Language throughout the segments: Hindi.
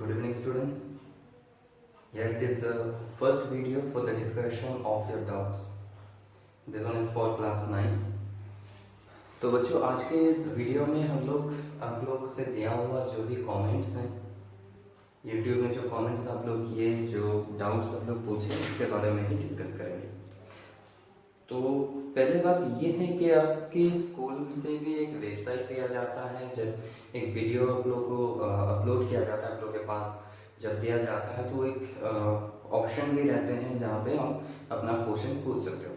Good evening, students. Here it is the first video for the discussion of your doubts. This one is for class 9. तो बच्चों, आज के इस वीडियो में हम लोग आप लोगों से दिया हुआ जो भी कमेंट्स हैं, YouTube में जो कमेंट्स आप लोग किए, जो डाउट्स आप लोग पूछे, उसके बारे में ही डिस्कस करेंगे। तो पहले बात ये है कि आपकी स्कूल से भी एक वेबसाइट दिया जाता है, जब एक वीडियो आप लोग को अपलोड किया जाता है, आप लोग के पास जब दिया जाता है तो एक ऑप्शन भी रहते हैं जहाँ पे आप अपना क्वेश्चन पूछ सकते हो।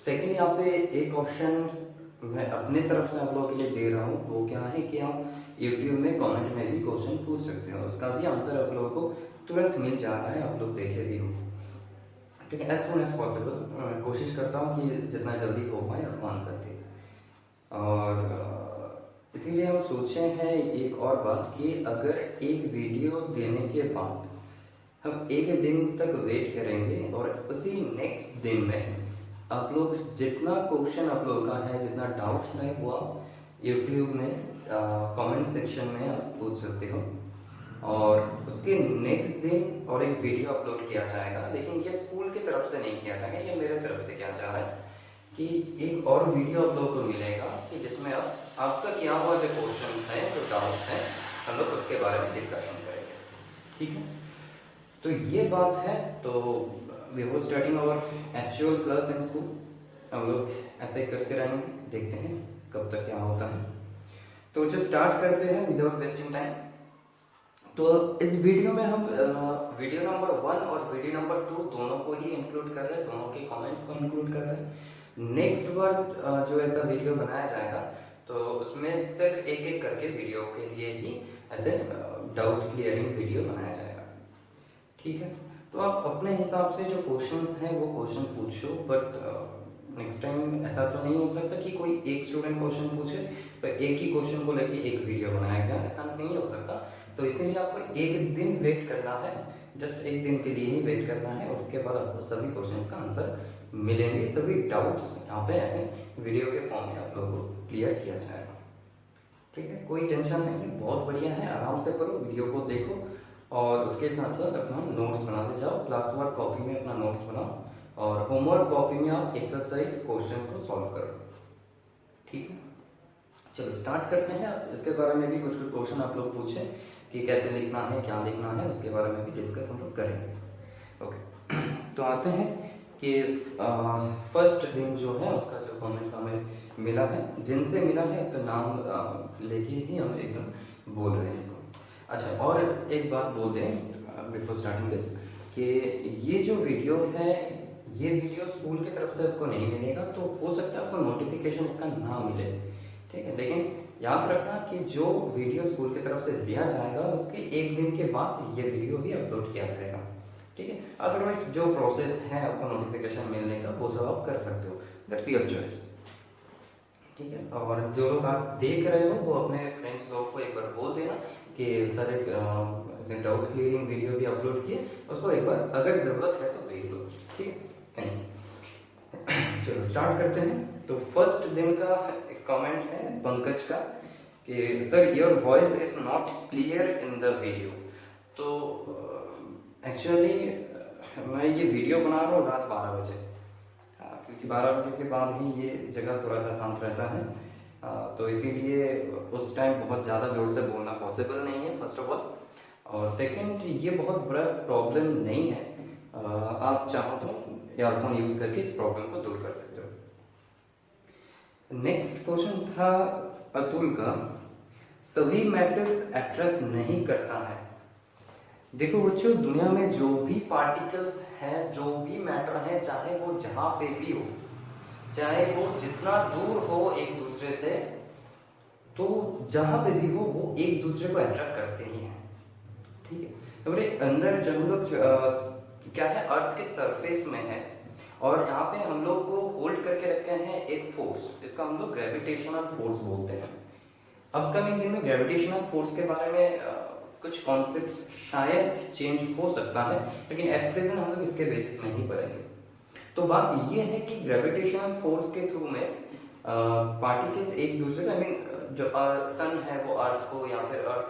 सेकेंड, यहाँ पे एक ऑप्शन मैं अपने तरफ से आप लोगों के लिए दे रहा हूँ, वो क्या है कि आप यूट्यूब में कमेंट में भी क्वेश्चन पूछ सकते हो, उसका भी आंसर आप लोगों को तुरंत मिल जा रहा है, आप लोग देखे भी हो। ठीक है, एज सुन एज पॉसिबल कोशिश करता हूँ कि जितना जल्दी हो पाए आपको आंसर दे। और इसीलिए हम सोचे हैं एक और बात कि अगर एक वीडियो देने के बाद हम एक दिन तक वेट करेंगे और उसी नेक्स्ट दिन में आप लोग जितना क्वेश्चन आप लोग का है, जितना डाउट्स है, वो आप यूट्यूब में कमेंट सेक्शन में आप पूछ सकते हो और उसके नेक्स्ट दिन और एक वीडियो अपलोड किया जाएगा। लेकिन ये स्कूल की तरफ से नहीं किया जाएगा, ये मेरे तरफ से किया जा रहा है कि एक और वीडियो आप लोगों को मिलेगा कि जिसमें आपका क्या हुआ जो क्वेश्चंस हैं, जो डाउट्स हैं, हम लोग उसके बारे में डिस्कशन करेंगे। ठीक है, तो ये बात है। तो we were starting our actual class in school. हम लोग ऐसे ही करते रहेंगे, देखते हैं कब तक क्या होता है। तो जो स्टार्ट करते हैं विदाउट वेस्टिंग टाइम। तो इस वीडियो में हम वीडियो नंबर 1 और वीडियो नंबर 2 दोनों को ही इंक्लूड कर रहे हैं, दोनों के कमेंट्स को इंक्लूड कर रहे हैं। नेक्स्ट बार जो ऐसा वीडियो बनाया जाएगा तो उसमें सिर्फ एक एक करके वीडियो के लिए ही ऐसे डाउट क्लियरिंग वीडियो बनाया जाएगा। ठीक है, तो आप अपने हिसाब से जो क्वेश्चंस हैं वो क्वेश्चन पूछो, बट नेक्स्ट टाइम ऐसा तो नहीं हो सकता कि कोई एक स्टूडेंट क्वेश्चन पूछे तो एक ही क्वेश्चन को लेके एक वीडियो बनाया गया, ऐसा नहीं हो सकता। तो इसीलिए आपको एक दिन वेट करना है, जस्ट एक दिन के लिए ही वेट करना है, उसके बाद आपको सभी क्वेश्चंस का आंसर मिलेंगे, सभी डाउट्स यहाँ पे ऐसे वीडियो के फॉर्म में आप लोगों को क्लियर किया जाएगा। ठीक है, कोई टेंशन नहीं है, बहुत बढ़िया है, आराम से करो, वीडियो को देखो और उसके साथ साथ अपना नोट्स बनाते जाओ। क्लास वर्क कॉपी में अपना नोट्स बनाओ और होमवर्क कॉपी में आप एक्सरसाइज क्वेश्चंस को सॉल्व करो। ठीक है, चलो स्टार्ट करते हैं। इसके बारे में भी कुछ कुछ क्वेश्चन आप लोग पूछे कि कैसे लिखना है, क्या लिखना है, उसके बारे में भी डिस्कस हम लोग करेंगे। ओके, तो आते हैं कि फर्स्ट दिन जो है उसका जो कमेंट्स हमें मिला है, जिनसे मिला है उसका नाम लेके ही हम एकदम बोल रहे हैं इसको। अच्छा, और एक बात बोल दें बिफोर स्टार्टिंग दिस कि ये जो वीडियो है, ये वीडियो स्कूल की तरफ से आपको नहीं मिलेगा, तो हो सकता है आपको नोटिफिकेशन इसका ना मिले। ठीक है, लेकिन याद रखना कि जो वीडियो स्कूल की तरफ से दिया जाएगा उसके एक दिन के बाद ये वीडियो भी अपलोड किया जाएगा। ठीक है, अदरवाइज जो प्रोसेस है आपको नोटिफिकेशन मिलने का वो सब आप कर सकते हो, दैट्स योर चॉइस। ठीक है, और जो लोग आज देख रहे हो वो अपने फ्रेंड्स लोग को एक बार बोल देना कि सर एक डाउट क्लियरिंग वीडियो भी अपलोड किए, उसको एक बार अगर ज़रूरत है तो देख लो। ठीक है, थैंक यू। चलो स्टार्ट करते हैं। तो फर्स्ट दिन का कमेंट है पंकज का कि sir your voice is not clear in the video. तो एक्चुअली मैं ये वीडियो बना रहा हूँ रात 12 बजे, क्योंकि 12 बजे के बाद ही ये जगह थोड़ा सा शांत रहता है, तो इसीलिए उस टाइम बहुत ज़्यादा जोर से बोलना पॉसिबल नहीं है, फर्स्ट ऑफ ऑल। और सेकंड, ये बहुत बड़ा प्रॉब्लम नहीं है, आप चाहो तो ईयरफोन यूज़ करके इस प्रॉब्लम को दूर कर सकते हो। नेक्स्ट क्वेश्चन था अतुल का, सभी मैटर्स अट्रैक्ट नहीं करता है। देखो बच्चों, दुनिया में जो भी पार्टिकल्स हैं, जो भी मैटर है, चाहे वो जहाँ पे भी हो, चाहे वो जितना दूर हो एक दूसरे से, तो जहाँ पे भी हो वो एक दूसरे को अट्रैक्ट करते ही हैं। ठीक है, तो मेरे अंदर जो हम लोग क्या है, अर्थ के सरफेस में है और यहाँ पे हम लोग को होल्ड करके रखे हैं एक फोर्स, जिसका हम लोग ग्रेविटेशनल फोर्स बोलते हैं। अपकमिंग दिन में ग्रेविटेशनल फोर्स के बारे में कुछ कॉन्सेप्ट्स शायद चेंज हो सकता है, लेकिन एट प्रेजेंट हम लोग इसके बेसिस में ही पढ़ेंगे। तो बात ये है कि ग्रेविटेशनल फोर्स के थ्रू में पार्टिकल्स एक दूसरे का, जो सन है वो अर्थ को या फिर अर्थ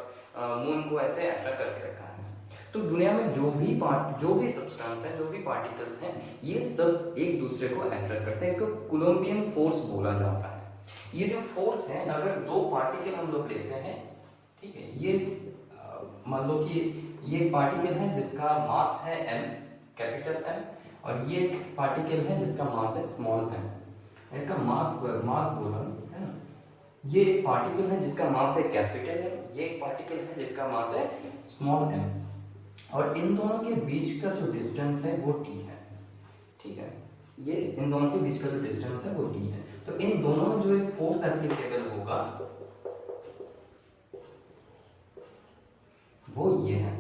मून को ऐसे अट्रैक्ट करके रखा है। तो दुनिया में जो भी सब्सटेंस है, जो भी पार्टिकल्स हैं, ये सब एक दूसरे को अट्रैक्ट करते हैं। इसको कूलोम्बियन फोर्स बोला जाता है। ये जो फोर्स है, अगर दो पार्टिकल हम लोग लेते हैं, ठीक है, ये मान लो कि ये पार्टिकल है जिसका मास है m, कैपिटल M, और ये पार्टिकल है जिसका मास है स्मॉल m। इसका मास बोला है ना। ये एक पार्टिकल है जिसका मास है कैपिटल M, ये एक पार्टिकल है जिसका मास है स्मॉल m, और इन दोनों के बीच का जो डिस्टेंस है वो t है, ठीक है। ये इन दोनों के बीच का जो डिस्टेंस है वो t है। तो इन दोनों में जो एक फोर्स एप्लीकेबल होगा वो ये है।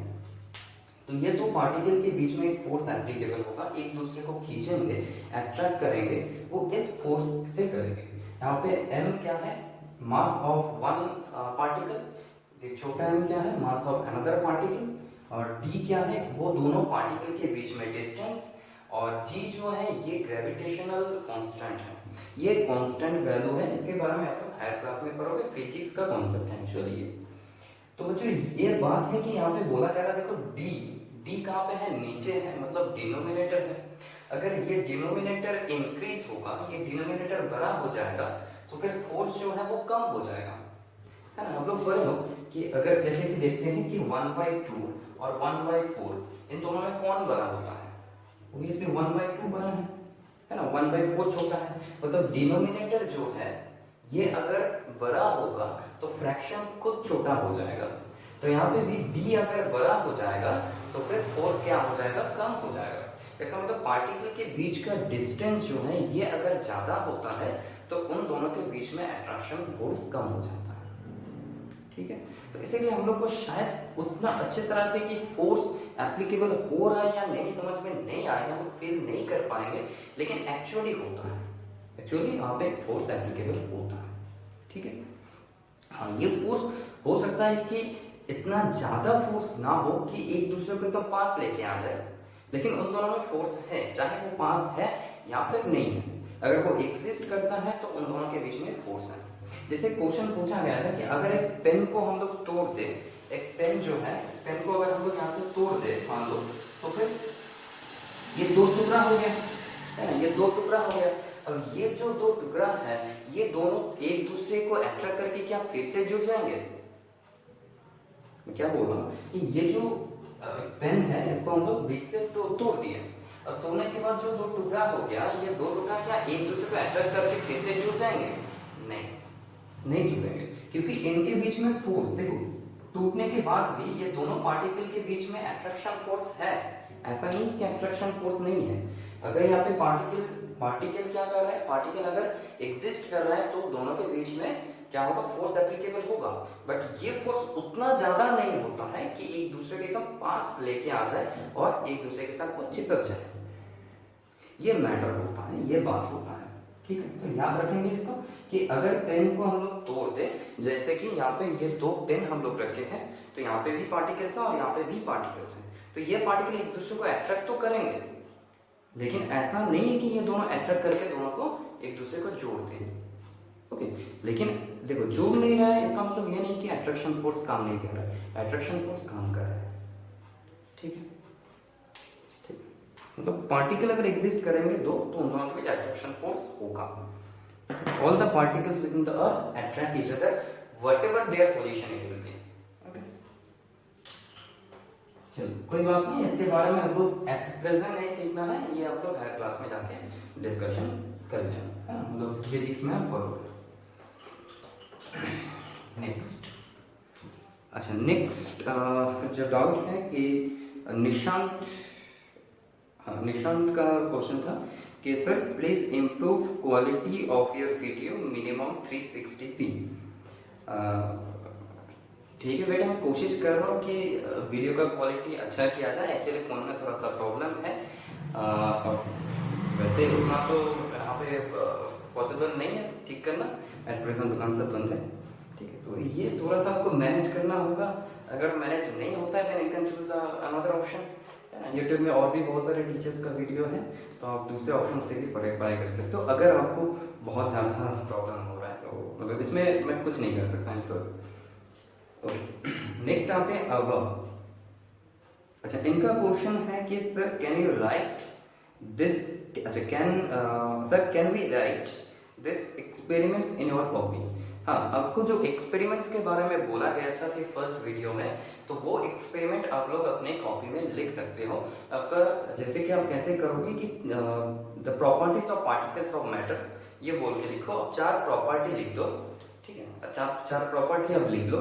तो ये दो पार्टिकल के बीच में एक फोर्स एप्लीकेबल होगा, एक दूसरे को खींचेंगे, अट्रैक्ट करेंगे, वो इस फोर्स से करेंगे। यहाँ पे m क्या है, मास ऑफ वन पार्टिकल, ये छोटा m क्या है, मास ऑफ अनदर पार्टिकल, और d क्या है, वो दोनों पार्टिकल के बीच में डिस्टेंस, और g जो है ये ग्रेविटेशनल कांस्टेंट है। ये कांस्टेंट वैल्यू है, इसके बारे में आप लोग हायर क्लास में पढ़ोगे, फिजिक्स का कॉन्सेप्ट है एक्चुअली ये। तो बच्चों ये बात है कि यहाँ पे बोला जा रहा है, देखो d कहाँ पे है, नीचे है, मतलब डिनोमिनेटर है। अगर ये डिनोमिनेटर इंक्रीज होगा, ये डिनोमिनेटर बड़ा हो जाएगा, तो फिर फोर्स जो है वो कम हो जाएगा, है ना। हम लोग पढ़े हो कि अगर जैसे कि देखते हैं कि 1/2 और 1/4 इन दोनों में कौन बड़ा होता है, ऑब्वियसली 1/2 बड़ा है ना, 1/4 छोटा है। मतलब डिनोमिनेटर जो है ये अगर बड़ा होगा तो फ्रैक्शन खुद छोटा हो जाएगा। तो यहाँ पे भी d अगर बड़ा हो जाएगा तो फिर फोर्स क्या हो जाएगा, कम हो जाएगा। इसका मतलब पार्टिकल के बीच का डिस्टेंस जो है ये अगर ज्यादा होता है तो उन दोनों के बीच में अट्रैक्शन फोर्स कम हो जाता है, ठीक है। तो इसीलिए हम लोग को शायद उतना अच्छे तरह से कि फोर्स एप्लीकेबल हो रहा है या नहीं समझ में नहीं आएगा, हम फील नहीं कर पाएंगे, लेकिन एक्चुअली होता है, एक्चुअली यहाँ पे फोर्स एप्लीकेबल होता है, ठीक है। हाँ, ये फोर्स हो सकता है कि इतना ज्यादा फोर्स ना हो कि एक दूसरे को एकदम पास लेके आ जाए, लेकिन उन दोनों में फोर्स है, चाहे वो पास है या फिर नहीं है। अगर वो एग्जिस्ट करता है तो उन दोनों के बीच में फोर्स है। जैसे क्वेश्चन पूछा गया था कि अगर एक पेन को हम लोग तोड़ दे, एक पेन जो है, पेन को अगर हम लोग यहाँ से तोड़ दे मान लो, तो फिर ये दो टुकड़ा हो गया, है ना, ये दो टुकड़ा हो गया। अब ये जो दो टुकड़ा है ये दोनों एक दूसरे को अट्रैक्ट करके क्या फिर से जुड़ जाएंगे। मैं क्या बोल रहा हूँ कि ये जो पेन है इसको हम लोग बीच से तोड़ दिए, अब तोड़ने के बाद जो दो टुकड़ा हो गया, ये दो टुकड़ा क्या एक दूसरे को अट्रैक्ट करके फिर से जुड़ जाएंगे, नहीं जुड़ेंगे, क्योंकि इनके बीच में फोर्स, देखो टूटने के बाद भी ये दोनों पार्टिकल के बीच में अट्रैक्शन फोर्स है, ऐसा नहीं कि अट्रैक्शन फोर्स नहीं है। अगर यहाँ पे पार्टिकल क्या कर रहा है, पार्टिकल अगर एग्जिस्ट कर रहा है तो दोनों के बीच में क्या होगा, फोर्स एप्लीकेबल होगा, बट ये फोर्स उतना ज्यादा नहीं होता है कि एक दूसरे के एकदम पास लेके आ जाए और एक दूसरे के साथ वो चिपक जाए। ये मैटर होता है, ये बात होता है, ठीक है। तो याद रखेंगे इसको कि अगर पेन को हम लोग तोड़ दे, जैसे कि यहाँ पे ये दो पेन हम लोग रखे हैं, तो यहाँ पे भी पार्टिकल्स हैं और यहाँ पे भी पार्टिकल्स हैं, तो ये पार्टिकल एक दूसरे को अट्रैक्ट तो करेंगे, लेकिन ऐसा नहीं है कि ये दोनों अट्रैक्ट करके दोनों को एक दूसरे को जोड़ दें, ओके। लेकिन देखो जोड़ नहीं रहा है, इसका मतलब ये नहीं कि अट्रैक्शन फोर्स काम नहीं कर रहा है, अट्रैक्शन फोर्स काम कर रहा है, ठीक है, ठीक। मतलब पार्टिकल अगर एग्जिस्ट करेंगे दो तो उन दोनों के बीच अट्रैक्शन फोर्स होगा। All the particles within the earth attract each other whatever their position it will be, okay। चलो कोई बात नहीं, इसके बारे में हम लोग एट प्रेजेंट नहीं सीखना है, ये आप लोग हायर क्लास में जाके डिस्कशन कर लेना, है ना, मतलब फिजिक्स में आप पढ़ोगे। नेक्स्ट, अच्छा नेक्स्ट जो डाउट है कि निशांत का क्वेश्चन था कि sir please improve quality of your video minimum 360p। ठीक है बेटा, मैं कोशिश कर रहा हूँ कि वीडियो का क्वालिटी अच्छा किया जाए, एक्चुअली फ़ोन में थोड़ा सा प्रॉब्लम है, वैसे उतना तो यहाँ पे पॉसिबल नहीं है ठीक करना, एट प्रेजेंट दुकान सब बंद है, ठीक है। तो ये थोड़ा सा आपको मैनेज करना होगा, अगर मैनेज नहीं होता है then you can choose another option, है ना। यूट्यूब में और भी बहुत सारे टीचर्स का वीडियो है, तो आप दूसरे ऑप्शन से भी पढ़ाई कर सकते हो, अगर आपको बहुत ज़्यादा प्रॉब्लम हो रहा है तो मतलब इसमें मैं कुछ नहीं कर सकता, I am sorry, okay. Next आते हैं अब अच्छा, इनका क्वेश्चन है कि sir can you write this, अच्छा can sir can we write this experiments in your copy. हाँ, आपको जो एक्सपेरिमेंट्स के बारे में बोला गया था कि फर्स्ट वीडियो में, तो वो एक्सपेरिमेंट आप लोग अपने कॉपी में लिख सकते हो। आपका जैसे कि आप कैसे करोगे कि the properties of particles of matter ये बोल के लिखो, आप 4 प्रॉपर्टी लिख दो, ठीक है। अच्छा, आप 4 प्रॉपर्टी आप लिख लो,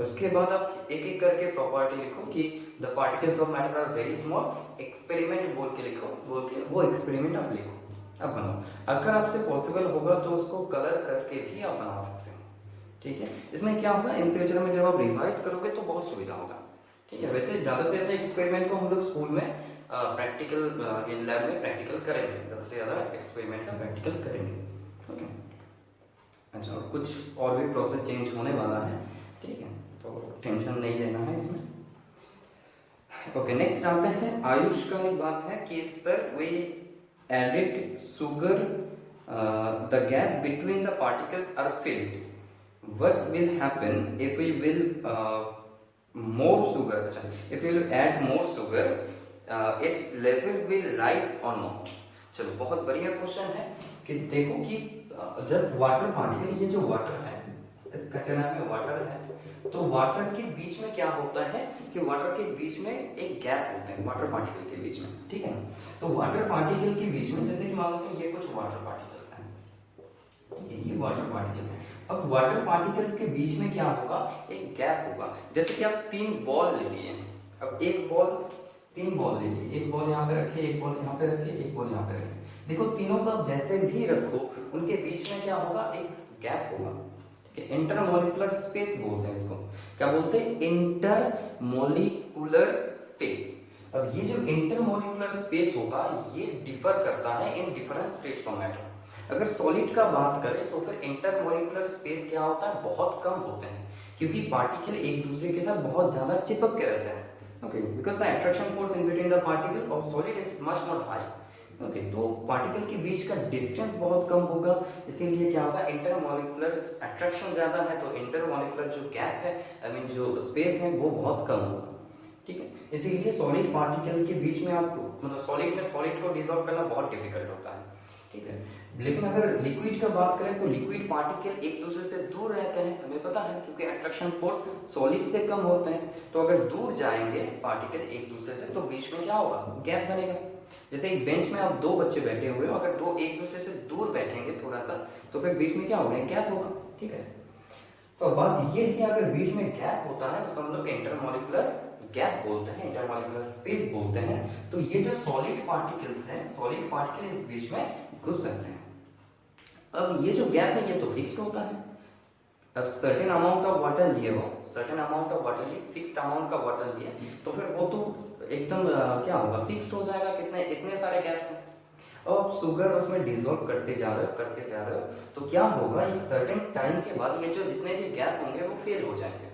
उसके बाद आप एक एक करके प्रॉपर्टी लिखो कि the particles of matter are very small, experiment बोल के लिखो, बोल के वो एक्सपेरिमेंट आप लिखो, अब बनाओ। अगर आपसे पॉसिबल होगा तो उसको कलर करके भी आप बना सकते हो, ठीक है। इसमें क्या होगा, इन फ्यूचर में जब आप रिवाइज करोगे तो बहुत सुविधा होगा, ठीक है। वैसे ज़्यादा से ज़्यादा एक्सपेरिमेंट को हम लोग स्कूल में प्रैक्टिकल लैब में प्रैक्टिकल करेंगे, ज़्यादा से ज़्यादा एक्सपेरिमेंट का प्रैक्टिकल करेंगे, ओके। अच्छा, और कुछ और भी प्रोसेस चेंज होने वाला है, ठीक है, तो टेंशन नहीं लेना है इसमें। ओके, नेक्स्ट आते हैं आयुष का। एक बात है कि sir we added sugar, the gap between the particles are filled, what will happen if we will more sugar, if we will add more sugar, its level will rise or not। चलो, बहुत बढ़िया क्वेश्चन है कि देखो कि जब वाटर पार्टिकल, ये जो वाटर है, इस कंटेनर में वाटर है, तो वाटर के बीच में क्या होता है कि वाटर के बीच में एक गैप होता है वाटर पार्टिकल के बीच में, ठीक है। तो वाटर पार्टिकल के बीच में, जैसे कि मान लो कि ये कुछ वाटर पार्टिकल्स हैं, ठीक है, ये वाटर पार्टिकल्स हैं। अब वाटर पार्टिकल्स के बीच में क्या होगा, एक गैप होगा। जैसे कि आप 3 बॉल ले लिए, अब एक बॉल, 3 बॉल ले लिए, एक बॉल यहाँ पे रखे, एक बॉल यहाँ पे रखे, एक बॉल यहाँ पे रखे। देखो, तीनों को आप जैसे भी रखो, उनके बीच में क्या होगा, एक गैप होगा, ठीक है। इंटरमोलिकुलर स्पेस बोलते हैं इसको, क्या बोलते हैं, इंटरमोलिकुलर स्पेस। अब ये जो इंटरमोलिकुलर स्पेस होगा, ये डिफर करता है in different states of matter. अगर सॉलिड का बात करें तो फिर इंटरमोलिकुलर स्पेस क्या होता है, बहुत कम होते हैं, क्योंकि पार्टिकल एक दूसरे के साथ बहुत ज्यादा चिपक के रहते हैं, okay, because the attraction force in between the particle of solid is much more high, okay. तो पार्टिकल के बीच का डिस्टेंस बहुत कम होगा, इसीलिए क्या होगा, इंटरमोलिकुलर अट्रैक्शन ज्यादा है, तो इंटरमोलिकुलर जो गैप है, आई मीन जो स्पेस है, वो बहुत कम होगा, ठीक है। इसीलिए सॉलिड पार्टिकल के बीच में आपको, मतलब सॉलिड में सॉलिड को डिसॉल्व करना बहुत डिफिकल्ट होता है, ठीक है। लेकिन अगर लिक्विड का बात करें तो लिक्विड पार्टिकल एक दूसरे से दूर रहते हैं, हमें पता है, क्योंकि अट्रैक्शन फोर्स सॉलिड से कम होते हैं। तो अगर दूर जाएंगे पार्टिकल एक दूसरे से, तो बीच में क्या होगा, गैप बनेगा। जैसे एक बेंच में आप 2 बच्चे बैठे हुए हो, अगर 2 एक दूसरे से दूर बैठेंगे थोड़ा सा, तो फिर बीच में क्या होगा, गैप होगा, ठीक है। तो बात ये है कि अगर बीच में गैप होता है, उसको हम लोग इंटरमोलिकुलर गैप बोलते हैं, इंटरमोलिकुलर स्पेस बोलते हैं। तो ये जो सॉलिड पार्टिकल्स हैं, सॉलिड पार्टिकल इस बीच में घुस सकते हैं। अब ये जो गैप है, ये तो फिक्स्ड होता है। अब सर्टेन अमाउंट ऑफ वाटर लिए हो, सर्टेन अमाउंट ऑफ वाटर लिए, फिक्स्ड अमाउंट का वाटर लिए, तो फिर वो तो एकदम क्या होगा, फिक्स्ड हो जाएगा, कितने इतने सारे गैप्स हैं। अब आप शुगर उसमें डिसॉल्व करते जा रहे हो, करते जा रहे हो, तो क्या होगा, एक सर्टेन टाइम के बाद ये जो जितने भी गैप होंगे वो फिल हो जाएंगे,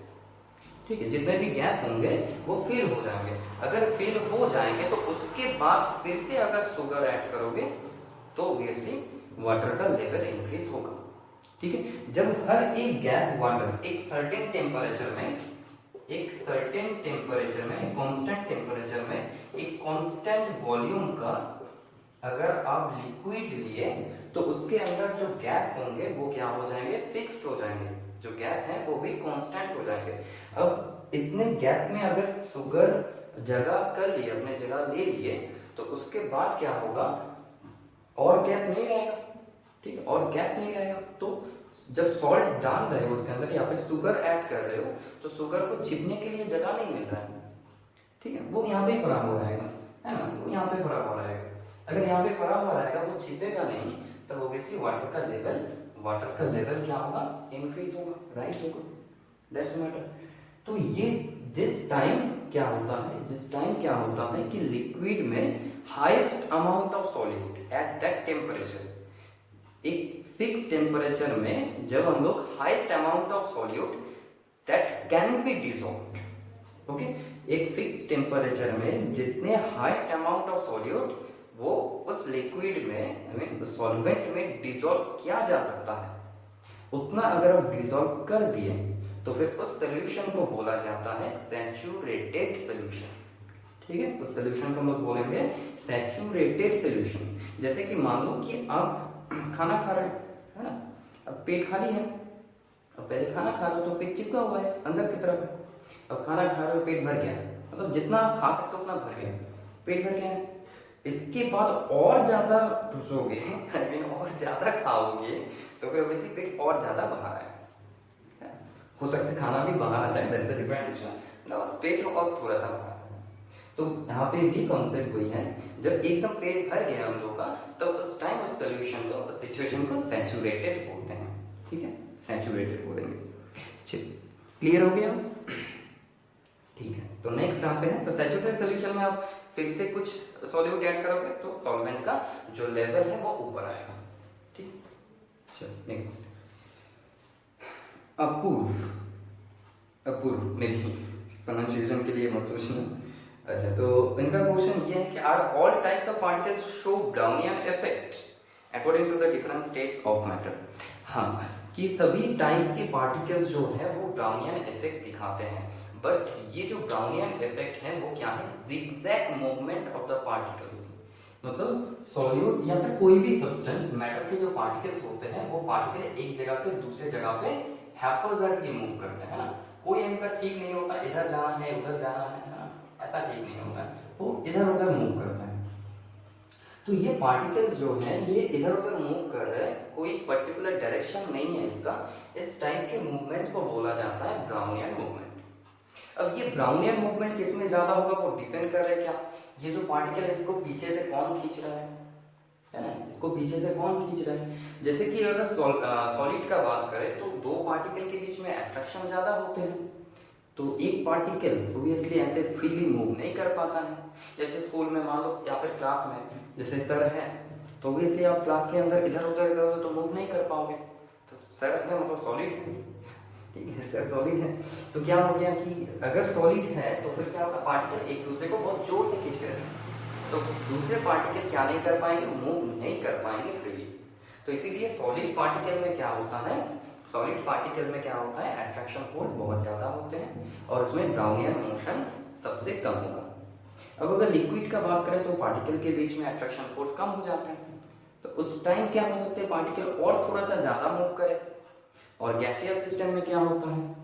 ठीक है। जितने भी गैप होंगे वो फिल हो जाएंगे। अगर फिल हो जाएंगे तो उसके बाद फिर से अगर शुगर ऐड करोगे तो ऑब्वियसली वाटर का लेवल इंक्रीज होगा, ठीक है। जब हर एक गैप वाटर एक सर्टेन टेम्परेचर में, एक सर्टेन टेम्परेचर में, कांस्टेंट टेम्परेचर में, एक कांस्टेंट वॉल्यूम का अगर आप लिक्विड लिए, तो उसके अंदर जो गैप होंगे वो क्या हो जाएंगे, फिक्स्ड हो जाएंगे। जो गैप है वो भी कांस्टेंट हो जाएंगे। अब इतने गैप में अगर शुगर जगह कर लिए, अपने जगह ले लिए, तो उसके बाद क्या होगा, और गैप नहीं रहेगा, ठीक है, और गैप नहीं रहेगा। तो जब सॉल्ट डाल रहे हो उसके अंदर या फिर शुगर ऐड कर रहे हो, तो शुगर को छिपने के लिए जगह नहीं मिल रहा है, ठीक है, वो यहाँ पे पड़ा हुआ रहेगा, है ना, वो यहाँ पे पड़ा हुआ रहेगा। अगर यहाँ पे पड़ा हुआ रहेगा, वो छिपेगा नहीं, तब ऑब्वियसली वाटर का लेवल क्या होगा, इंक्रीज होगा, राइज होगा, दैट्स मैटर। तो ये जिस टाइम क्या होता है कि लिक्विड में highest amount of solid at that temperature, एक फिक्स टेम्परेचर में जब हम लोग highest amount of solute that can be dissolved, okay, एक फिक्स टेम्परेचर में जितने हाईएस्ट अमाउंट ऑफ सॉल्यूट वो उस लिक्विड में, आई मीन सॉल्वेंट में डिसॉल्व किया जा सकता है, उतना अगर आप डिसॉल्व कर दिए तो फिर उस सॉल्यूशन को बोला जाता है सैचुरेटेड सॉल्यूशन, ठीक है, उस सोल्यूशन को हम लोग बोलेंगे सैचुरेटेड सोल्यूशन। जैसे कि मान लो कि आप खाना खा रहे है ना, अब पेट खाली है, अब पहले खाना खा रहे हो तो पेट चिपका हुआ है अंदर की तरफ है, अब खाना खा रहे हो पेट भर गया, मतलब जितना आप खा सकते हो उतना भर गया, पेट भर गया है। इसके बाद और ज्यादा घुसोगे और ज्यादा खाओगे तो फिर वैसे पेट और ज्यादा बाहर आए, हो सकता है खाना भी बाहर आ जाए, दैट्स अ डिफरेंट इशू ना, पेट और थोड़ा सा बाहर। तो यहाँ पे भी कॉन्सेप्ट वही है, जब एकदम पेट भर गया हम लोग का तो उस टाइम उस सोल्यूशन को, उस सिचुएशन को सैचुरेटेड बोलते हैं। ठीक है, सैचुरेटेड बोलेंगे। चलिए, क्लियर हो गया? ठीक है, तो नेक्स्ट आते हैं। तो सैचुरेटेड सोल्यूशन में आप फिर से कुछ सॉल्यूट ऐड करोगे तो सॉल्वेंट का जो लेवल है वो ऊपर आएगा। ठीक, चलो नेक्स्ट। अपूर्व, अपूर्व में भी प्रोनाउंसिएशन के लिए मत सोचना। अच्छा, तो इनका क्वेश्चन ये है कि are all types of particles show Brownian effect according to the different states of matter. हाँ, कि सभी टाइप के पार्टिकल्स जो है वो ब्राउनियन इफेक्ट दिखाते हैं, बट ये जो ब्राउनियन इफेक्ट है वो क्या है, zigzag movement of the particles. मतलब सॉल्यूट या फिर कोई भी सब्सटेंस मैटर के जो पार्टिकल्स होते हैं वो पार्टिकल एक जगह से दूसरे जगह पे हैपोजाइटली मूव करते हैं ना, कोई इनका ठीक नहीं होता, इधर जाना है उधर जाना है ना, ऐसा ठीक नहीं होता, वो इधर उधर मूव करता है। तो ये पार्टिकल जो है ये इधर उधर मूव कर रहे हैं, कोई पर्टिकुलर डायरेक्शन नहीं है इसका, इस टाइप के मूवमेंट को बोला जाता है ब्राउनियन मूवमेंट। अब ये ब्राउनियन मूवमेंट किस में ज्यादा होगा वो डिपेंड कर रहा है क्या, ये जो पार्टिकल है इसको पीछे से कौन खींच रहा है ना, इसको पीछे से कौन खींच रहा है। जैसे कि अगर सॉलिड का बात करें तो दो पार्टिकल के बीच में अट्रैक्शन ज्यादा होते हैं, तो एक पार्टिकल ऑब्वियसली ऐसे फ्रीली मूव नहीं कर पाता है। जैसे स्कूल में मान लो या फिर क्लास में जैसे सर है, तो ऑब्वियसली आप क्लास के अंदर इधर उधर तो मूव नहीं कर पाओगे, तो सर है मतलब सॉलिड है, ठीक है, सर सॉलिड है। तो क्या हो गया कि अगर सॉलिड है तो फिर क्या होगा, पार्टिकल एक दूसरे को बहुत जोर से खींच कर, तो दूसरे पार्टिकल क्या नहीं कर पाएंगे, मूव नहीं कर पाएंगे फ्रीली। तो इसीलिए सॉलिड पार्टिकल में क्या होता है, सॉलिड पार्टिकल में क्या होता है, अट्रैक्शन फोर्स बहुत ज्यादा होते हैं और उसमें ब्राउनियन मोशन सबसे कम होगा। अब अगर लिक्विड का बात करें तो पार्टिकल के बीच में अट्रैक्शन फोर्स कम हो जाता है, तो उस टाइम क्या हो सकते हैं, पार्टिकल और थोड़ा सा ज्यादा मूव करे। और गैसियस सिस्टम में क्या होता है,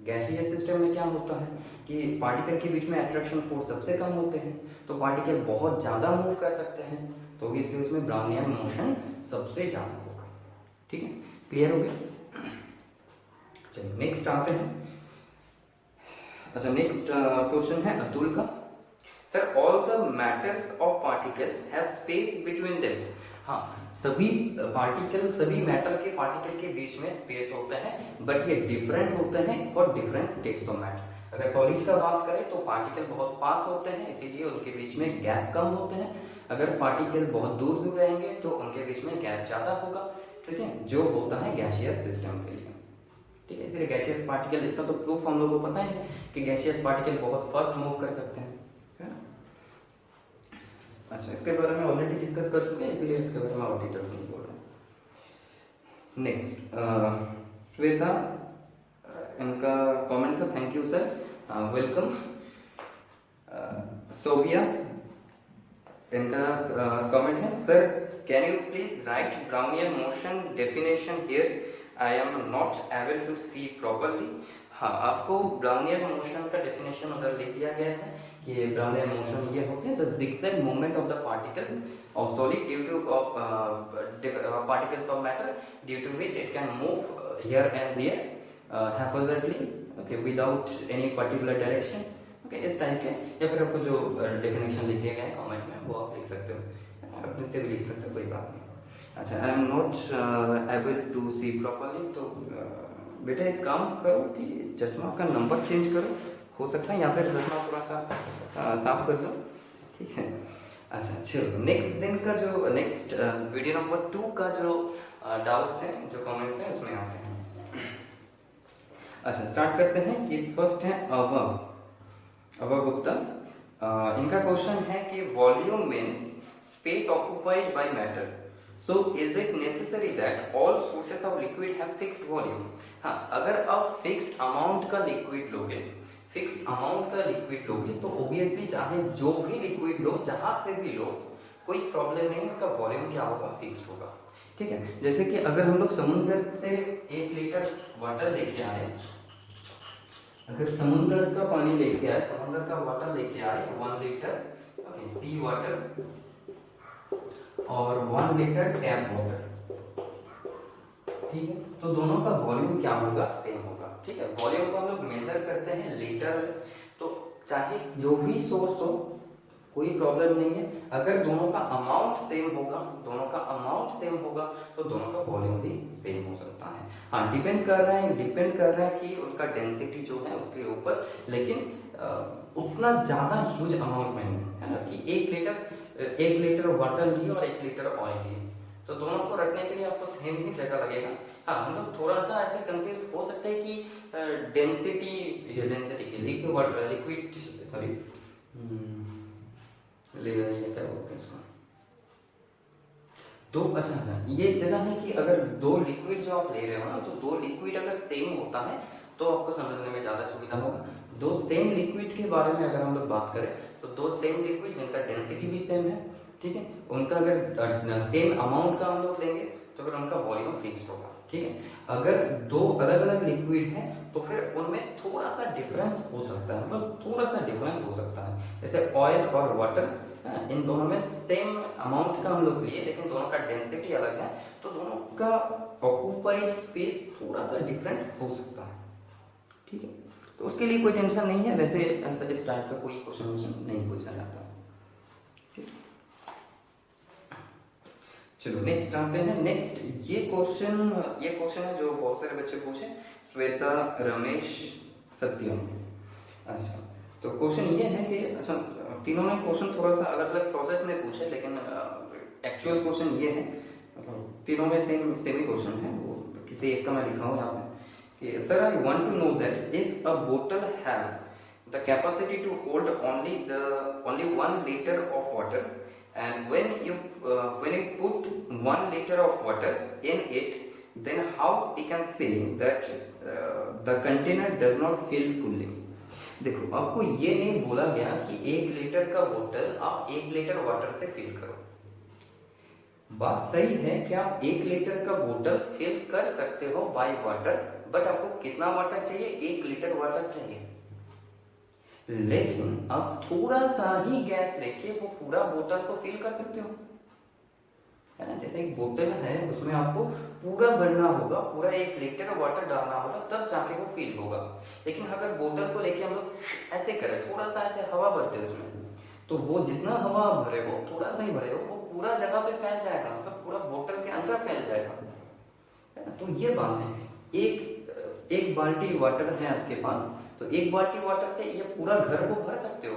गैसियस सिस्टम में क्या होता है कि पार्टिकल के बीच में अट्रैक्शन फोर्स सबसे कम होते हैं, तो पार्टिकल बहुत ज्यादा मूव कर सकते हैं, तो इसलिए उसमें ब्राउनियन मोशन सबसे ज्यादा होगा। ठीक है, क्लियर हो गया? चलिए नेक्स्ट आते हैं। अच्छा, नेक्स्ट क्वेश्चन है अतुल का। Sir, all the matters of particles have space between them. हाँ, सभी पार्टिकल, सभी मेटल के पार्टिकल के बीच में स्पेस होता है, बट ये डिफरेंट होते हैं for different states of matter. अगर सॉलिड का बात करें तो पार्टिकल बहुत पास होते हैं, इसीलिए उनके बीच में गैप कम होते हैं। अगर पार्टिकल बहुत दूर दूर रहेंगे तो उनके बीच में गैप ज्यादा होगा। ठीक है, जो होता है गैसियस सिस्टम के लिए। ठीक है, इसलिए गैसियस पार्टिकल, इसका तो प्रूफ हम लोगों को पता है कि गैसियस पार्टिकल बहुत फास्ट मूव कर सकते हैं, है ना। अच्छा, इसके बारे में ऑलरेडी डिस्कस कर चुके हैं, इसलिए इसके बारे में और डिटेल्स नहीं बोल रहे। नेक्स्ट श्वेता, इनका कमेंट था, thank you sir, welcome. Sobia, इनका कमेंट है, sir can you please write Brownian motion definition here, I am not able to see properly. हाँ, आपको ब्राउनियन मोशन का डेफिनेशन उधर लिख दिया गया है कि ब्राउनियन मोशन ये होते हैं the zigzag movement of the particles of solid due to particles of matter due to which it can move here and there haphazardly, okay, without any particular direction, okay, इस टाइप के। या फिर आपको जो डेफिनेशन लिख दिया गया है कमेंट में वो आप लिख सकते हो, अपने से भी लिख सकते हो, कोई बात नहीं। अच्छा, I am not able to see properly, तो बेटा एक काम करो कि चश्मा का नंबर चेंज करो, हो सकता है, या फिर चश्मा थोड़ा सा साफ कर लो, ठीक है। अच्छा, चलो नेक्स्ट दिन का जो नेक्स्ट वीडियो नंबर 2 का जो डाउट्स हैं, जो कमेंट्स हैं, उसमें आते हैं। अच्छा, स्टार्ट करते हैं कि फर्स्ट है अभय गुप्ता। इनका क्वेश्चन है कि volume means space occupied by matter, so is it necessary that all sources of liquid have fixed volume. हाँ, अगर आप फिक्स्ड अमाउंट का लिक्विड लोगे फिक्स अमाउंट का लिक्विड लोगे तो ऑब्वियसली चाहे जो भी लिक्विड लो, जहां से भी लो, कोई प्रॉब्लम नहीं, उसका वॉल्यूम क्या होगा, फिक्स्ड होगा। ठीक है, जैसे कि अगर हम लोग समुद्र से 1 लीटर वाटर लेके आए, अगर समुद्र का पानी लेके आए, समुद्र का वाटर लेके आए 1 लीटर, ओके, सी वाटर, और 1 लीटर टैप वाटर, ठीक है, तो दोनों का वॉल्यूम क्या होगा, सेम होगा। ठीक है, वॉल्यूम को हम लोग मेजर करते हैं लीटर, तो चाहे जो भी सोर्स हो कोई प्रॉब्लम नहीं है, अगर दोनों का अमाउंट सेम होगा, दोनों का अमाउंट सेम होगा तो दोनों का वॉल्यूम भी सेम हो सकता है। हाँ, डिपेंड कर रहा है कि उनका डेंसिटी जो है उसके ऊपर, लेकिन उतना ज़्यादा ह्यूज अमाउंट में नहीं है ना, कि 1 लीटर वाटर लिए और 1 लीटर ऑयल लिए, तो दोनों को रखने के लिए आपको सेम ही जगह लगेगा। हाँ, हम लोग थोड़ा सा ऐसे कंफ्यूज हो सकते हैं कि डेंसिटी की लिक्विड सॉरी ये क्या बोलते हैं इसको, दो, अच्छा ये जगह है कि अगर 2 लिक्विड जो आप ले रहे हो ना, तो 2 लिक्विड अगर सेम होता है तो आपको समझने में ज़्यादा सुविधा होगा। 2 सेम लिक्विड के बारे में अगर हम लोग बात करें तो 2 सेम लिक्विड जिनका डेंसिटी भी सेम है, ठीक है, उनका अगर सेम अमाउंट का हम लोग लेंगे तो फिर उनका वॉल्यूम फिक्स होगा। ठीक है, अगर 2 अलग अलग लिक्विड हैं तो फिर उनमें थोड़ा सा डिफरेंस हो सकता है, मतलब थोड़ा सा डिफरेंस हो सकता है। जैसे ऑयल और वाटर, इन दोनों में सेम अमाउंट का हम लोग लिए, लेकिन दोनों का डेंसिटी अलग है, तो दोनों का ऑक्यूपाइड स्पेस थोड़ा सा डिफरेंट हो सकता है। ठीक है, तो उसके लिए कोई टेंशन नहीं है, वैसे इस टाइप का कोई क्वेश्चन नहीं पूछा जाता। चलो नेक्स्ट आते हैं। नेक्स्ट ये क्वेश्चन है जो बहुत सारे बच्चे पूछे, श्वेता, रमेश, सत्यम। अच्छा, तो क्वेश्चन ये है कि अच्छा, तीनों ने क्वेश्चन थोड़ा सा अलग अलग प्रोसेस में पूछे, लेकिन एक्चुअल क्वेश्चन ये है, मतलब तीनों में सेम ही क्वेश्चन है, वो किसी एक का मैं लिखा हूँ यहाँ पे कि sir I want to know that if a बोतल have the capacity to hold only 1 liter of water, and when you put 1 liter of water in it, then how we can say that the container does not fill fully। देखो, आपको ये नहीं बोला गया कि 1 लीटर का बोतल आप 1 लीटर वाटर से फिल करो। बात सही है कि आप 1 लीटर का बोतल फिल कर सकते हो बाय वाटर, बट आपको कितना वाटर चाहिए, 1 लीटर वाटर चाहिए, लेकिन आप थोड़ा सा ही गैस लेके वो पूरा बोतल को फिल कर सकते हो, है ना। जैसे एक बोतल है, उसमें आपको पूरा भरना होगा, पूरा 1 लीटर वाटर डालना होगा, तब जाके वो फिल होगा। लेकिन अगर बोतल को लेके हम लोग ऐसे करें, थोड़ा सा ऐसे हवा भरते हैं उसमें, तो वो जितना हवा भरे हो, थोड़ा सा ही भरे हो, वो पूरा जगह पे फैल जाएगा, मतलब पूरा बोतल के अंदर फैल जाएगा, है ना। तो ये बात है, एक बाल्टी वाटर है आपके पास, तो 1 बाल्टी वाटर से ये पूरा घर को भर सकते हो।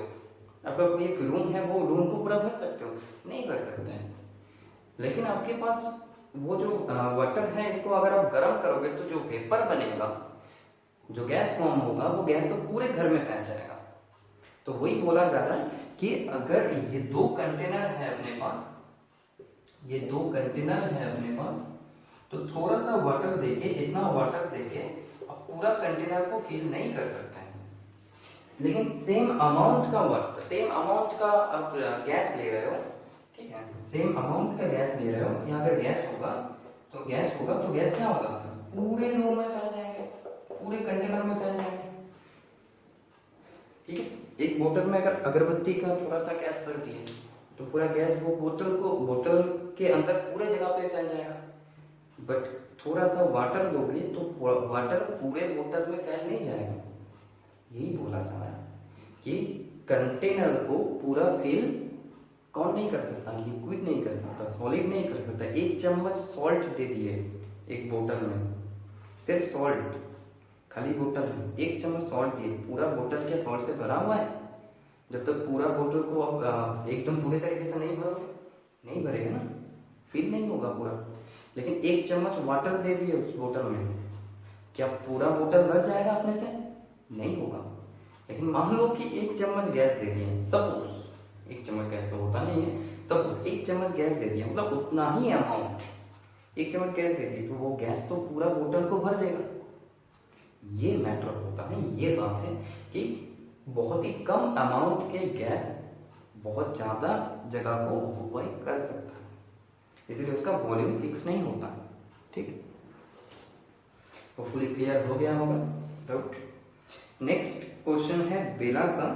आपका कोई एक रूम है, वो रूम को पूरा भर सकते हो, नहीं भर सकते हैं। लेकिन आपके पास वो जो वाटर है, इसको अगर आप गर्म करोगे तो जो वेपर बनेगा, जो गैस फॉर्म होगा, वो गैस तो पूरे घर में फैल जाएगा। तो वही बोला जा रहा है कि अगर ये 2 कंटेनर है अपने पास, ये 2 कंटेनर है अपने पास, तो थोड़ा सा वाटर देके, इतना वाटर देके आप पूरा कंटेनर को फिल नहीं कर सकते हैं, लेकिन सेम अमाउंट का आप गैस ले रहे हो, ठीक है, सेम अमाउंट का गैस ले रहे हो। यहाँ अगर गैस होगा तो गैस क्या होगा, पूरे रूम में फैल जाएंगे, पूरे कंटेनर में फैल जाएंगे। ठीक है, एक बोतल में अगर अगरबत्ती का थोड़ा सा गैस भर दिए तो पूरा गैस वो बोतल के अंदर पूरे जगह पे फैल जाएगा। बट थोड़ा सा वाटर दोगे तो वाटर पूरे बोतल में फैल नहीं जाएगा। यही बोला जा रहा है कि कंटेनर को पूरा फिल कौन नहीं कर सकता, लिक्विड नहीं कर सकता, सॉलिड नहीं कर सकता। 1 चम्मच सॉल्ट दे दिए एक बोतल में, सिर्फ सॉल्ट, खाली बोतल है, 1 चम्मच सॉल्ट दिए, पूरा बोतल क्या सॉल्ट से भरा हुआ है? जब तक पूरा बोतल को आप एकदम पूरे तरीके से नहीं भरोगे, नहीं भरेगा ना, फिल नहीं होगा पूरा। लेकिन 1 चम्मच वाटर दे दिए उस बोतल में, क्या पूरा बोतल भर जाएगा अपने से? नहीं होगा। लेकिन मान लो कि 1 चम्मच गैस दे दिए, सपोज 1 चम्मच गैस तो होता नहीं है, सपोज 1 चम्मच गैस दे दिया, मतलब उतना ही अमाउंट, 1 चम्मच गैस दे दी, तो वो गैस तो पूरा बोतल को भर देगा। ये मैटर होता है ये बात है कि बहुत ही कम अमाउंट के गैस बहुत ज़्यादा जगह को ऑक्यूपाई कर सकता है, इसलिए उसका वॉल्यूम फिक्स नहीं होता। ठीक है, तो फुली क्लियर हो गया होगा डाउट। नेक्स्ट क्वेश्चन है बेला का।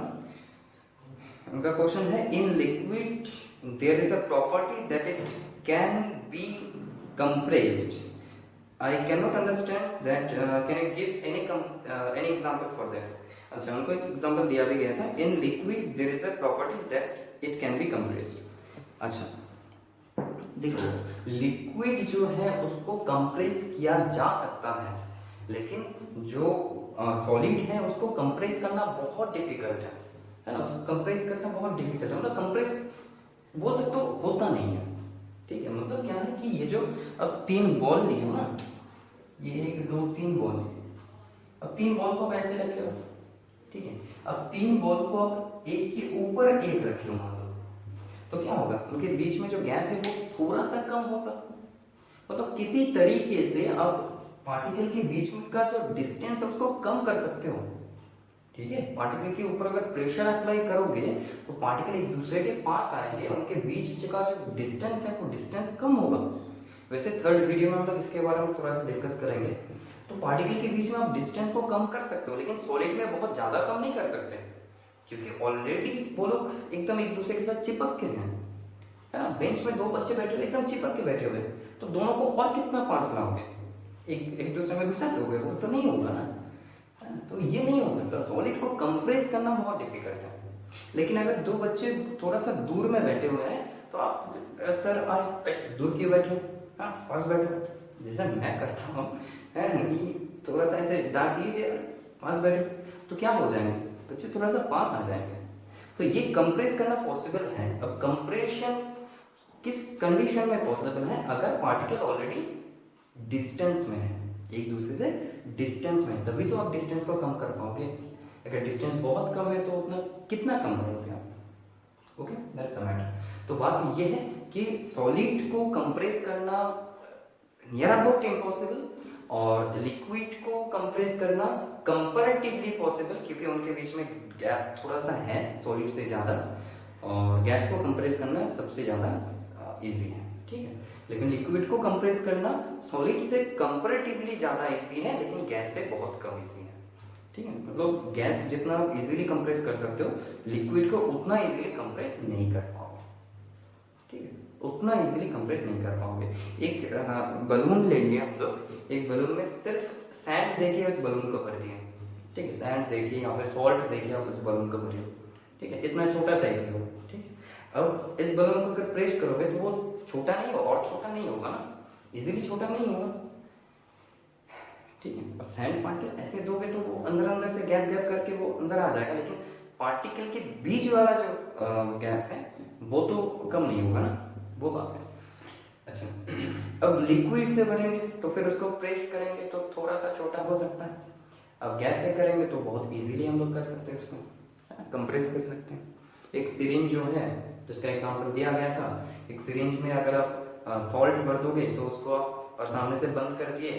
उनका क्वेश्चन है in liquid there is a property that it can be compressed. I can not understand that, can you give any example for that. अच्छा, उनको एक एग्जांपल दिया भी गया था, in liquid there is a property that it can be compressed. अच्छा देखो, लिक्विड जो है उसको कंप्रेस किया जा सकता है, लेकिन जो सॉलिड है उसको कंप्रेस करना बहुत डिफिकल्ट है ना। कंप्रेस करना बहुत डिफिकल्ट है, मतलब कंप्रेस बोल सकते हो होता नहीं है। ठीक है, मतलब क्या है कि ये जो अब 3 बॉल लिए हो ना, ये 1 2 3 बॉल, अब 3 बॉल को ऐसे रखे हो। ठीक है, अब 3 बॉल को अब एक के ऊपर एक रखे हो, तो क्या होगा, उनके बीच में जो गैप है वो थोड़ा सा कम होगा। मतलब किसी तरीके से आप पार्टिकल के बीच में का जो डिस्टेंस है उसको कम कर सकते हो। ठीक है, पार्टिकल के ऊपर अगर प्रेशर अप्लाई करोगे तो पार्टिकल एक दूसरे के पास आएंगे, उनके बीच का जो डिस्टेंस है वो डिस्टेंस कम होगा। वैसे थर्ड वीडियो में हम लोग इसके बारे में थोड़ा सा डिस्कस करेंगे। तो पार्टिकल के बीच में आप डिस्टेंस को कम कर सकते हो, लेकिन सॉलिड में बहुत ज्यादा कम नहीं कर सकते, क्योंकि ऑलरेडी वो लोग एकदम एक दूसरे के साथ चिपक के हैं, है ना। बेंच में 2 बच्चे बैठे हुए एकदम चिपक के बैठे हुए, तो दोनों को और कितना पास लाओगे, एक दूसरे में घुसा दोगे, वो तो नहीं होगा ना। तो ये नहीं हो सकता, सॉलिड को कंप्रेस करना बहुत डिफिकल्ट है। लेकिन अगर 2 बच्चे थोड़ा सा दूर में बैठे हुए हैं तो आप सर आए दूर क्यों बैठे, हाँ पास बैठो, जैसा मैं करता हूँ, थोड़ा सा ऐसे डांट दिए पास बैठो, तो क्या हो जाएंगे बच्चे, थोड़ा सा पास आ जाएंगे। तो ये कंप्रेस करना पॉसिबल है। अब कंप्रेशन किस कंडीशन में पॉसिबल है, अगर पार्टिकल ऑलरेडी डिस्टेंस में है, एक दूसरे से डिस्टेंस में, तभी तो आप डिस्टेंस को कम कर पाओगे। अगर डिस्टेंस बहुत कम है तो उतना कितना कम करोगे आप। Okay, that's the matter. तो बात ये है कि सॉलिड को कंप्रेस करना नियर अबाउट इम्पॉसिबल और लिक्विड को कंप्रेस करना कंपैरेटिवली पॉसिबल, क्योंकि उनके बीच में गैप थोड़ा सा है सॉलिड से ज़्यादा, और गैस को कंप्रेस करना सबसे ज़्यादा इजी है। ठीक है, लेकिन लिक्विड को कंप्रेस करना सॉलिड से कंपैरेटिवली ज़्यादा इजी है, लेकिन गैस से बहुत कम इजी है। ठीक है, मतलब गैस जितना इजीली कंप्रेस कर सकते हो, लिक्विड को उतना इजीली कंप्रेस नहीं कर पाओगे। ठीक है, उतना इजीली कंप्रेस नहीं कर पाओगे। एक बलून ले लिया हम लोग, एक बलून में सिर्फ सैंड देके उस बलून को भर दिया। ठीक है, सैंड देके या फिर सॉल्ट देके आप उस बलून को भरिए। ठीक है, इतना छोटा सा एक बलून। ठीक है, अब इस बलून को अगर प्रेस करोगे तो वो छोटा नहीं होगा, और छोटा नहीं होगा ना, इजीली छोटा नहीं होगा। ठीक है, और सैंड पार्टिकल ऐसे दोगे तो वो अंदर अंदर से गैप गैप करके वो अंदर आ जाएगा, लेकिन पार्टिकल के बीच वाला जो गैप है वो तो कम नहीं होगा ना, वो बात है। अच्छा, अब लिक्विड से भरेंगे तो फिर उसको प्रेस करेंगे तो थोड़ा सा छोटा हो सकता है। अब गैस से करेंगे तो बहुत इजीली हम लोग कर सकते हैं, उसको कंप्रेस कर सकते हैं। एक सिरिंज जो है जिसका एग्जांपल दिया गया था, एक सिरिंज में अगर आप सॉल्ट भर दोगे तो उसको आप और सामने से बंद कर दिए,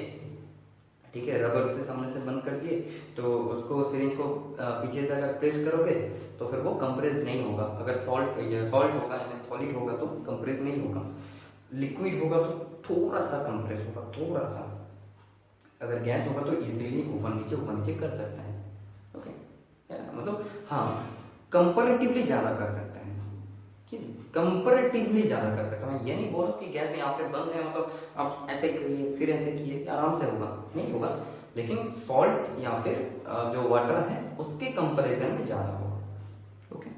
ठीक है, रबर से सामने से बंद कर दिए, तो उसको सिरिंज को पीछे से अगर प्रेस करोगे तो फिर वो कंप्रेस नहीं होगा। अगर सॉल्ट होगा यानी सॉलिड होगा तो कंप्रेस नहीं होगा, लिक्विड होगा तो थोड़ा सा कंप्रेस होगा, थोड़ा सा। अगर गैस होगा तो इजीली ऊपर नीचे कर सकते हैं। ओके, मतलब हाँ, कंपैरेटिवली ज़्यादा कर सकते हैं, कंपैरेटिवली ज़्यादा कर सकते हैं। ये नहीं बोलो कि गैस यहाँ पे बंद है मतलब आप ऐसे करिए फिर ऐसे किए आराम से होगा, नहीं होगा। लेकिन सॉल्ट या फिर जो वाटर है उसके कंपैरिजन में ज़्यादा होगा। ओके,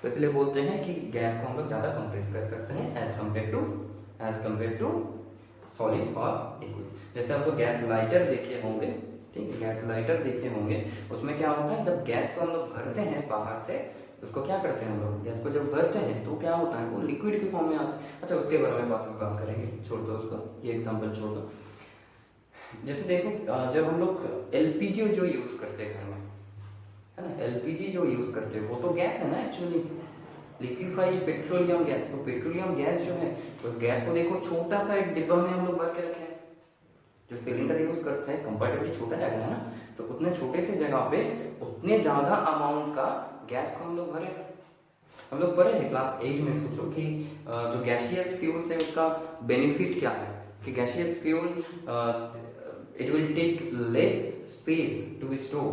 तो इसलिए बोलते हैं कि गैस को हम लोग ज़्यादा कंप्रेस कर सकते हैं एज कम्पेयर टू सॉलिड और लिक्विड। जैसे आप लोग गैस लाइटर देखे होंगे, ठीक है, गैस लाइटर देखे होंगे, उसमें क्या होता है जब गैस को हम लोग भरते हैं बाहर से, उसको क्या करते हैं हम लोग, गैस को जब भरते हैं तो क्या होता है वो लिक्विड के फॉर्म में आता है। अच्छा, उसके बारे में बाद में बात करेंगे, छोड़ दो उसको, ये एग्जांपल छोड़ दो। जैसे देखो जब हम लोग एलपीजी जो यूज करते हैं घर में, है ना, एलपीजी जो यूज करते हैं वो तो गैस है ना एक्चुअली, लिक्विफाइड पेट्रोलियम गैस। तो पेट्रोलियम गैस जो है उस गैस को देखो छोटा सा एक डिब्बा में हम लोग भर के रखे हैं। जो सिलेंडर यूज करते हैं कंपैरेटिवली छोटा जगह है ना, तो उतने छोटे से जगह पे उतने ज्यादा अमाउंट का गैस को हम लोग भरे। हम लोग पढ़े हैं क्लास 8 में सोचो कि जो गैसियस फ्यूल है उसका बेनिफिट क्या है, कि gaseous fuel it will take less space to be store.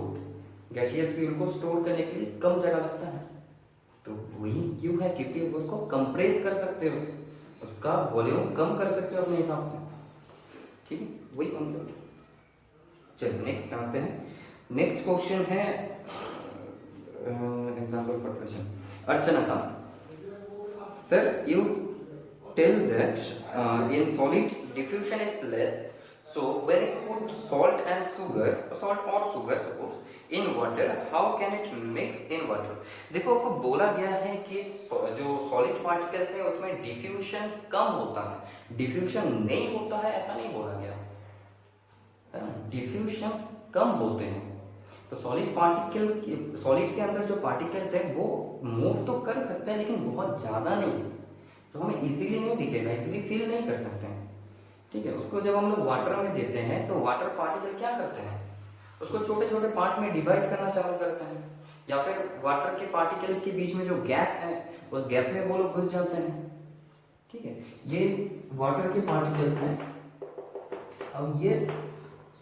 Gaseous fuel को स्टोर करने के लिए कम जगह लगता है। तो वही क्यों है, क्योंकि उसको कंप्रेस कर सकते हो, उसका वॉल्यूम कम कर सकते हो अपने हिसाब से। ठीक है, वही कॉन्सेप्ट। चलिए नेक्स्ट आते हैं। नेक्स्ट क्वेश्चन है एग्जाम्पल फॉर क्वेश्चन अर्चना का। Sir you tell that in solid diffusion is less, so when you put salt and sugar, salt or sugar suppose in water, how can it mix in water? देखो आपको बोला गया है कि जो सॉलिड पार्टिकल्स है उसमें डिफ्यूजन कम होता है, डिफ्यूजन नहीं होता है ऐसा नहीं बोला गया है ना, डिफ्यूजन कम होते हैं। तो सॉलिड पार्टिकल, सॉलिड के अंदर जो पार्टिकल्स है वो मूव तो कर सकते हैं लेकिन बहुत ज्यादा नहीं, जो हमें इजीली नहीं दिखेगा, इजीली फील नहीं कर सकते हैं। ठीक है, उसको जब हम लोग वाटर में देते हैं तो वाटर पार्टिकल क्या करते हैं, उसको छोटे छोटे पार्ट में डिवाइड करना चालू करते हैं, या फिर वाटर के पार्टिकल के बीच में जो गैप है उस गैप में वो लोग घुस जाते हैं। ठीक है, ये वाटर के पार्टिकल्स हैं, अब ये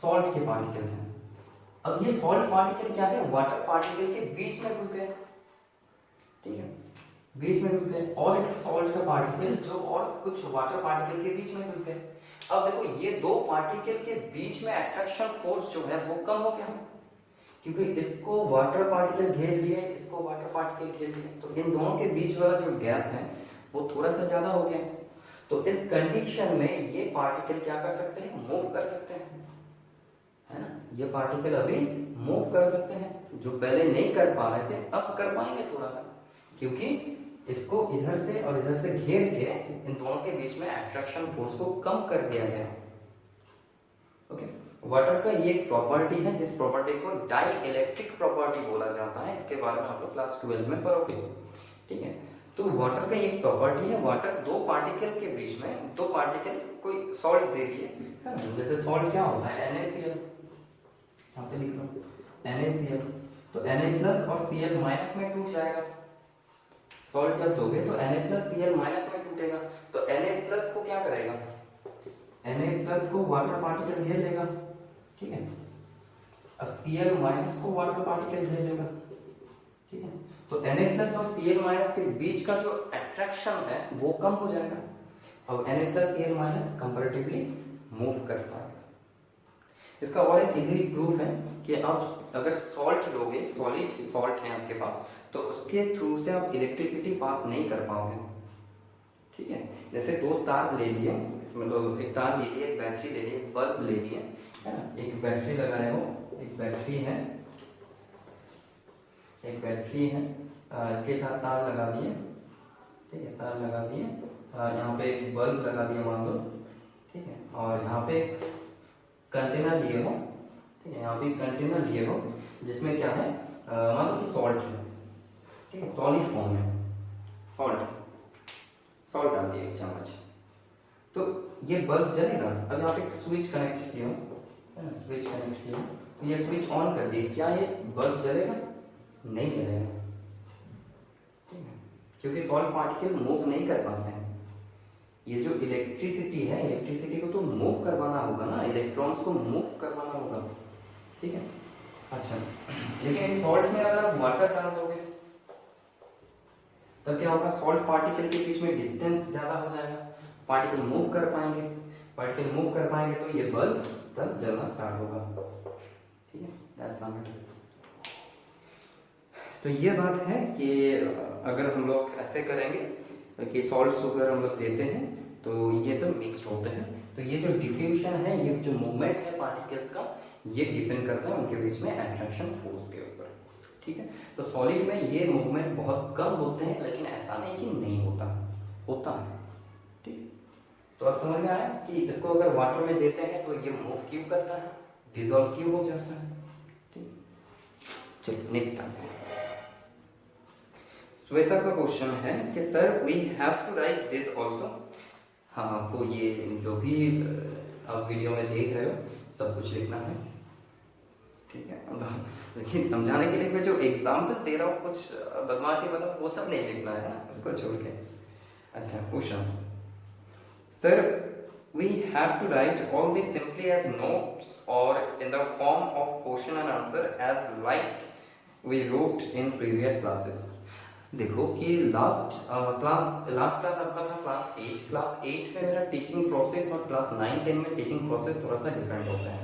सॉल्ट के पार्टिकल्स हैं। अब ये सॉल्ट पार्टिकल क्या है, वाटर पार्टिकल के बीच में घुस गए। ठीक है, बीच में घुस गए, और एक सॉल्ट का पार्टिकल जो और कुछ वाटर पार्टिकल के बीच में घुस गए। अब देखो ये दो पार्टिकल के बीच में अट्रैक्शन फोर्स जो है वो कम हो गया, क्योंकि इसको वाटर पार्टिकल घेर लिए, इसको वाटर पार्टिकल घेर लिए, तो इन दोनों के बीच वाला जो गैप है वो थोड़ा सा ज्यादा हो गया। तो इस कंडीशन में ये पार्टिकल क्या कर सकते हैं, मूव कर सकते हैं, है ना। ये पार्टिकल अभी मूव कर सकते हैं, जो पहले नहीं कर पा रहे थे अब कर पाएंगे थोड़ा सा, क्योंकि इसको इधर से और इधर से घेर के इन दोनों के बीच में अट्रैक्शन फोर्स को कम कर दिया गया। ओके, वाटर का ये एक प्रॉपर्टी है जिस प्रॉपर्टी को डाई इलेक्ट्रिक प्रॉपर्टी बोला जाता है, इसके बारे में आप लोग क्लास 12 में पढ़ोगे। ठीक है, तो वाटर का एक प्रॉपर्टी है, वाटर दो पार्टिकल के बीच में, दो पार्टिकल कोई सॉल्ट दे दिए, जैसे सॉल्ट क्या होता है NaCl, यहाँ पे लिख लो NaCl, तो Na+ और Cl- में टूट जाएगा। सॉल्ट जब दोगे तो Na+ Cl- में टूटेगा, तो Na+ को क्या करेगा, Na+ को वाटर पार्टिकल घेर लेगा। ठीक है, अब Cl- को वाटर पार्टिकल घेर लेगा। ठीक है, तो Na+ और Cl- के बीच का जो अट्रैक्शन है वो कम हो जाएगा। अब Na+ Cl- कंपैरेटिवली मूव कर पाएगा। इसका और एक इजी प्रूफ है कि आप अगर सॉल्ट लोगे, सॉलिड सॉल्ट है आपके पास, तो उसके थ्रू से आप इलेक्ट्रिसिटी पास नहीं कर पाओगे। ठीक है, जैसे दो तार ले लिए, मतलब एक तार ले लिए, एक बैटरी ले ली, एक बल्ब ले लिए, है ना, एक बैटरी लगाए हो, एक बैटरी है, एक बैटरी है, इसके साथ तार लगा दिए। ठीक है, तार लगा दिए, यहाँ पे एक बल्ब लगा दिया मान लो। ठीक है, और यहाँ पे कंटेनर लिए हो। ठीक है, यहाँ पे कंटेनर लिए हो जिसमें क्या है, मान लो कि सॉल्ट है। ठीक है, सॉलिड फॉर्म में सॉल्ट डाल दिया 1 चम्मच, तो ये बल्ब जलेगा। अब यहाँ पे एक स्विच कनेक्ट किया है ना, स्विच कनेक्ट किया, तो ये स्विच ऑन कर दिए, क्या ये बल्ब जलेगा, नहीं जलेगा। ठीक है, क्योंकि सॉल्ट पार्टिकल मूव नहीं कर पाते हैं। ये जो इलेक्ट्रिसिटी है, इलेक्ट्रिसिटी को तो मूव करवाना होगा ना, इलेक्ट्रॉन्स को मूव करवाना होगा। ठीक है, अच्छा, लेकिन इस सॉल्ट में अगर आप वाटर डाल दोगे तब क्या होगा, सॉल्ट पार्टिकल के बीच में डिस्टेंस ज्यादा हो जाएगा, पार्टिकल मूव कर पाएंगे, पार्टिकल मूव कर पाएंगे तो ये बल्ब तब जलना स्टार्ट होगा। ठीक है, दैट्स ऑल। तो ये बात है कि अगर हम लोग ऐसे करेंगे कि सॉल्ट शुगर हम लोग देते हैं तो ये सब मिक्स्ड होते हैं, तो ये जो डिफ्यूजन है, ये जो मूवमेंट है पार्टिकल्स का, ये डिपेंड करता है उनके बीच में अट्रैक्शन फोर्स के ऊपर। ठीक है, तो सॉलिड में ये मूवमेंट बहुत कम होते हैं, लेकिन ऐसा नहीं कि नहीं होता, होता है। ठीक, तो अब समझ में आया कि इसको अगर वाटर में देते हैं तो ये मूव क्यों करता है, डिजोल्व क्यों हो जाता है। ठीक, चलिए नेक्स्ट आते हैं। श्वेता का क्वेश्चन है कि sir we have to write this also. हाँ, आपको ये जो भी आप वीडियो में देख रहे हो सब कुछ लिखना है। ठीक है, मतलब लेकिन समझाने के लिए मैं जो एग्जाम्पल दे रहा हूँ कुछ बदमाशी वाला वो सब नहीं लिखना है ना, उसको छोड़ के। अच्छा question, sir we have to write all this simply as notes or in the form of question and answer as like we wrote in previous classes। देखो कि लास्ट क्लास आपका था क्लास 8 में मेरा टीचिंग प्रोसेस और क्लास 9-10 में टीचिंग प्रोसेस थोड़ा सा डिफरेंट होता है।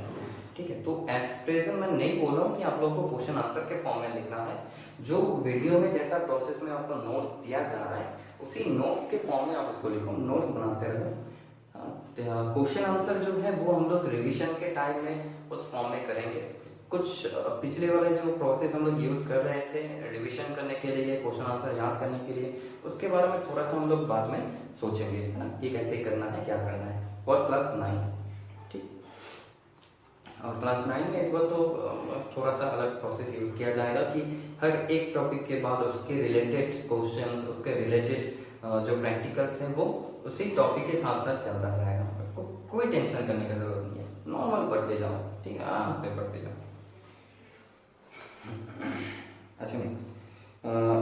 ठीक है, तो एट प्रेजेंट मैं नहीं बोल रहा हूँ कि आप लोगों को क्वेश्चन आंसर के फॉर्म में लिखना है। जो वीडियो में जैसा प्रोसेस में आपको नोट्स दिया जा रहा है उसी नोट्स के फॉर्म में आप उसको लिखो, नोट्स बनाते रहो। क्वेश्चन आंसर जो है वो हम लोग रिविजन के टाइम में उस फॉर्म में करेंगे। कुछ पिछले वाले जो प्रोसेस हम लोग यूज कर रहे थे रिविजन करने के लिए, क्वेश्चन आंसर याद करने के लिए, उसके बारे में थोड़ा सा हम लोग बाद में सोचेंगे, है ना, कि कैसे करना है, क्या करना है फॉर क्लास 9। ठीक, और क्लास 9 में इस बार तो थोड़ा सा अलग प्रोसेस यूज किया जाएगा कि हर एक टॉपिक के बाद उसके रिलेटेड क्वेश्चंस, उसके रिलेटेड जो प्रैक्टिकल्स हैं वो उसी टॉपिक के साथ साथ चलता जाएगा। कोई टेंशन करने की जरूरत नहीं है, नॉर्मल पढ़ते जाओ, ठीक है, आराम से पढ़ते जाओ। अच्छा नेक्स्ट,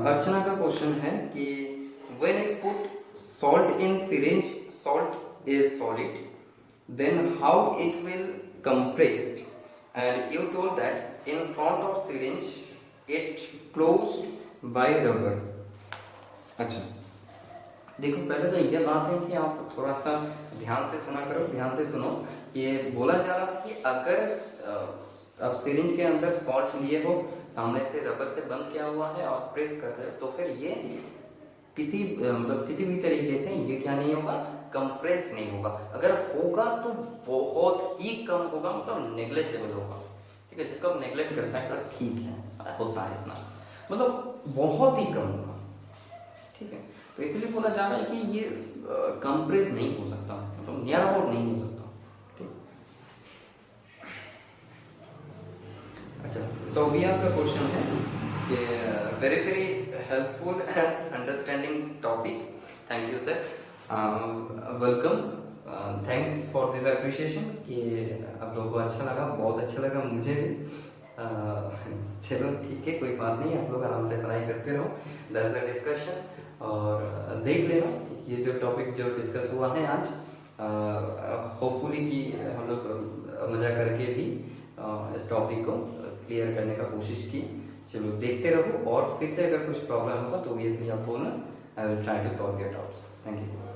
अर्चना का क्वेश्चन है कि when you put salt in syringe, salt is solid, then how it will compressed, and you told that in front of syringe it closed by rubber। अच्छा देखो, पहले तो ये बात है कि आप थोड़ा सा ध्यान से सुना करो, ध्यान से सुनो। ये बोला जा रहा था कि अगर आप सिरिंज के अंदर सॉल्ट लिए हो, सामने से रबर से बंद किया हुआ है और प्रेस कर रहे हो, तो फिर ये किसी मतलब किसी भी तरीके से ये क्या नहीं होगा, कंप्रेस नहीं होगा। अगर होगा तो बहुत ही कम होगा, मतलब नेग्लेक्टेबल होगा। ठीक है, जिसको आप नेग्लेक्ट कर सकते हो, ठीक है, होता है इतना, मतलब बहुत ही कम होगा। ठीक है, तो इसलिए बोला जा रहा है कि ये कंप्रेस नहीं हो सकता, मतलब नियर अबाउट नहीं हो सकता। ठीक, अच्छा सोबिया का क्वेश्चन है कि very very helpful and understanding topic, thank you sir, welcome, thanks for this appreciation कि आप लोगों को अच्छा लगा, बहुत अच्छा लगा मुझे भी। चलो ठीक है, कोई बात नहीं, आप लोग आराम से पढ़ाई करते रहो, दैट्स द डिस्कशन। और देख लेना ये जो टॉपिक जो डिस्कस हुआ है आज, होपफुली कि हम लोग मजा करके भी इस टॉपिक को क्लियर करने का कोशिश की। चलो देखते रहो, और फिर से अगर कुछ प्रॉब्लम होगा तो ऑब्वियसली आप बोलना, I will try to solve your doubts. Thank you.